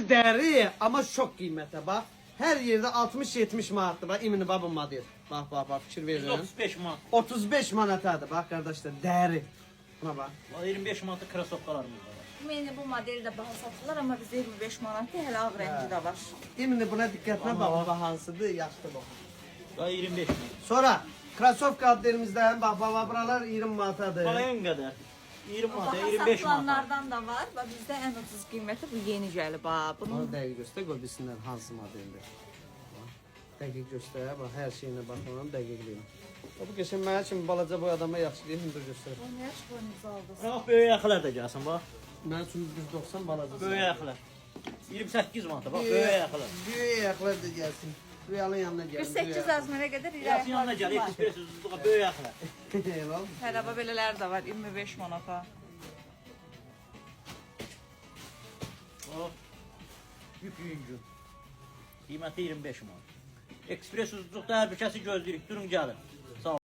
Deri ama çok qiymətə bax. Hər yerdə 60-70 manatdır. Bax, imin babam model. Bax, fikir verin. 35 manat. 35 manatadır bax qardaşlar, dəri. Buna bax. 25 manatda krasovkalarımız da var. Meni bu modeli de baha satılır ama bizde 25 manat değil, hele ağ rengi de var. İmin buna diqqətlə bax, bax hansıdır, yaxşı bax. Daha 25 manat. Sonra krasovka adlarımızda bax, buralar 20 manatadır. Bana en kadar. 20 manat, Baha 25 manat. satılanlardan da var ve bizde en ucuz kıymeti bu yeni gelip ha. Bunu Bunun dəqiq göstər, qoy bilsinlər hansı modeldir. Dəqiq göstər, bax, hər şeyinə baxıram, dəqiqliyim. Bu qəşəng mənim kimi balaca boy adama yaxşı deyil, hündür göstər. bu ne çıkıyorsunuz aldınız? Bak böyle yakılar da gelsin bak. Mənim üçün 190 balaca. Böyle yakılar. 28 manat bak böyle yakılar. Böyük ayaqlar da gəlsin. Realın yanına gəlsin. 48 azmene kadar Yasın yanına gel, var. ekspresiz böyle yakılar. Helal. Hele böyleler de var 25 manata. Bak. Yük yüyüncü. Kıymeti 25 manat. Ekspres uzunlukta her bir kesi gözləyik. Durun gelin. Sağ ol.